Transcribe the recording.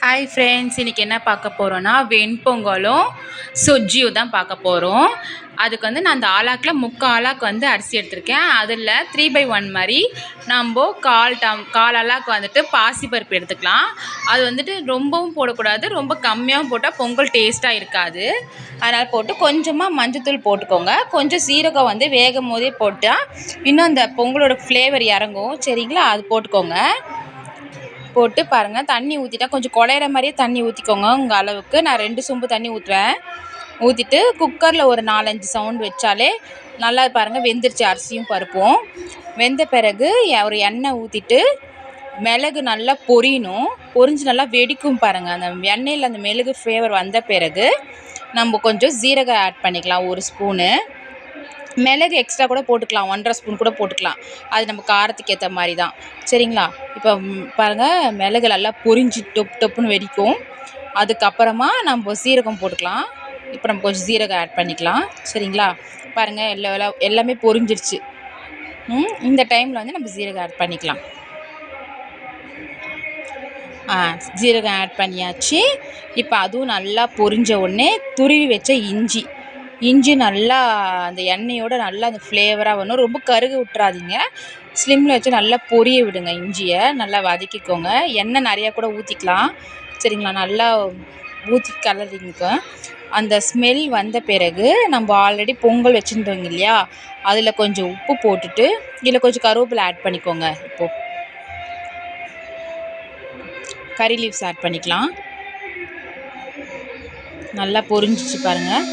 Hi friends, இன்றைக்கி என்ன பார்க்க போகிறோன்னா வெண்பொங்கலும் சொஜ்ஜியும் தான் பார்க்க போகிறோம். அதுக்கு வந்து நான் அந்த ஆளாக்கில் முக்கால் ஆளாக்கு வந்து அரிசி எடுத்திருக்கேன். அதில் 3/1 மாதிரி நம்ம கால் ஆளாக்கு வந்துட்டு பாசிப்பருப்பு எடுத்துக்கலாம். அது வந்துட்டு ரொம்பவும் போடக்கூடாது, ரொம்ப கம்மியாகவும் போட்டால் பொங்கல் டேஸ்ட்டாக இருக்காது. அதனால் போட்டு கொஞ்சமாக மஞ்சத்தூள் போட்டுக்கோங்க. கொஞ்சம் சீரகம் வந்து வேகும் போதே போட்டால் இன்னும் அந்த பொங்கலோட ஃப்ளேவர் இறங்கும். சரிங்களா? அது போட்டுக்கோங்க. போட்டு பாருங்கள், தண்ணி ஊற்றிட்டா கொஞ்சம் குழையிற மாதிரியே தண்ணி ஊற்றிக்கோங்க. உங்கள் அளவுக்கு நான் 2 சொம்பு தண்ணி ஊற்றுவேன். ஊற்றிட்டு குக்கரில் ஒரு 4-5 சவுண்ட் வச்சாலே நல்லா பாருங்கள் வெந்துருச்சு அரிசியும் பருப்பும். வெந்த பிறகு ஒரு எண்ணெய் ஊற்றிட்டு மிளகு நல்லா பொரியணும். பொரிஞ்சு நல்லா வெடிக்கும் பாருங்கள். அந்த எண்ணெயில் அந்த மிளகு ஃப்ளேவர் வந்த பிறகு நம்ம கொஞ்சம் சீரகம் ஆட் பண்ணிக்கலாம், 1 ஸ்பூனு. மிளகு எக்ஸ்ட்ரா கூட போட்டுக்கலாம், 1.5 ஸ்பூன் கூட போட்டுக்கலாம். அது நம்ம காரத்துக்கு ஏற்ற மாதிரி தான். சரிங்களா? இப்போ பாருங்கள், மிளகு நல்லா பொரிஞ்சு டொப்புன்னு வெடிக்கும். அதுக்கப்புறமா நம்ம சீரகம் போட்டுக்கலாம். இப்போ நம்ம கொஞ்சம் சீரகம் ஆட் பண்ணிக்கலாம். சரிங்களா? பாருங்கள், எல்லாமே பொரிஞ்சிருச்சு. இந்த டைமில் வந்து நம்ம சீரகம் ஆட் பண்ணிக்கலாம். ஜீரகம் ஆட் பண்ணியாச்சு. இப்போ அதுவும் நல்லா பொரிஞ்ச உடனே துருவி வச்ச இஞ்சி நல்லா அந்த எண்ணெயோடு நல்லா அந்த ஃப்ளேவராக வரணும். ரொம்ப கருக விட்றாதீங்க. ஸ்லிம்மில் வச்சு நல்லா பொரிய விடுங்க. இஞ்சியை நல்லா வதக்கிக்கோங்க. எண்ணெய் நிறையா கூட ஊற்றிக்கலாம். சரிங்களா? நல்லா ஊற்றி கலரிங்க. அந்த ஸ்மெல் வந்த பிறகு நம்ம ஆல்ரெடி பொங்கல் வச்சுருந்தோங்க இல்லையா, அதில் கொஞ்சம் உப்பு போட்டுட்டு இதில் கொஞ்சம் கருவேப்பிலை ஆட் பண்ணிக்கோங்க. இப்போது கறி லீவ்ஸ் ஆட் பண்ணிக்கலாம். நல்லா பொரிஞ்சிச்சு பாருங்கள்.